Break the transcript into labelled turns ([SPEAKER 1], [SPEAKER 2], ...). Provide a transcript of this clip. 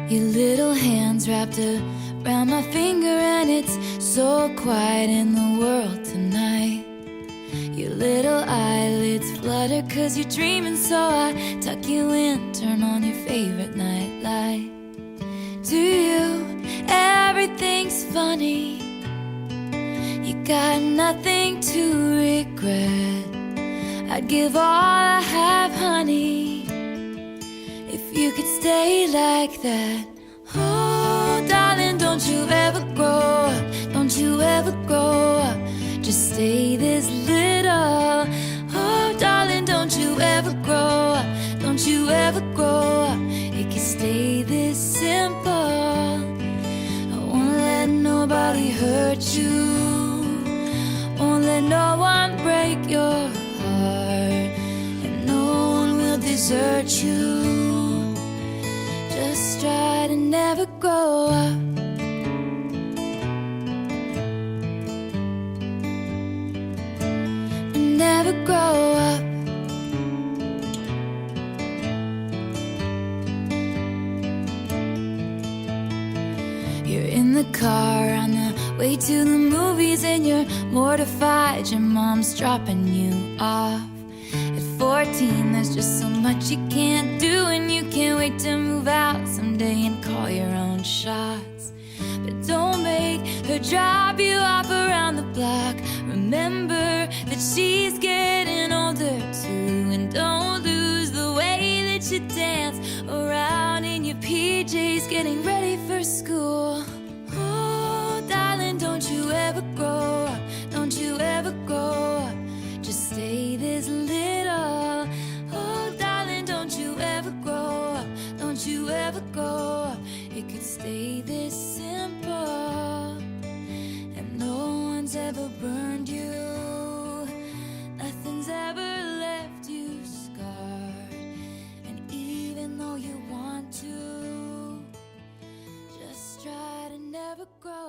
[SPEAKER 1] Your little hands wrapped around my finger, and it's so quiet in the world tonight. Your little eyelids flutter 'cause you're dreaming, so I tuck you in, turn on your favorite nightlight. To you, everything's funny. You got nothing to regret. I'd give all I have, honey, if you could stay like that. Oh, darling, don't you ever grow up. Don't you ever grow up. Just stay this little. Oh, darling, don't you ever grow up. Don't you ever grow up. It can stay this simple. I won't let nobody hurt you. Won't let no one break your heart, and no one will desert you. Just try to never grow up. Never grow up. You're in the car on the way to the movies, and you're mortified your mom's dropping you off. At 14, there's just so much you can't do, and you can't wait to move out someday and call your own shots. But don't make her drop you off around the block. Remember that she's getting older too, and don't lose the way that you dance around in your PJs getting ready for school. Oh, darling, don't you ever grow up. Don't you ever grow up. Just stay this little. Oh, darling, don't you ever grow up. Don't you ever grow up. It could stay this simple, and no one's ever burned you. Nothing's ever left you scarred, and even though you want to, just try to never grow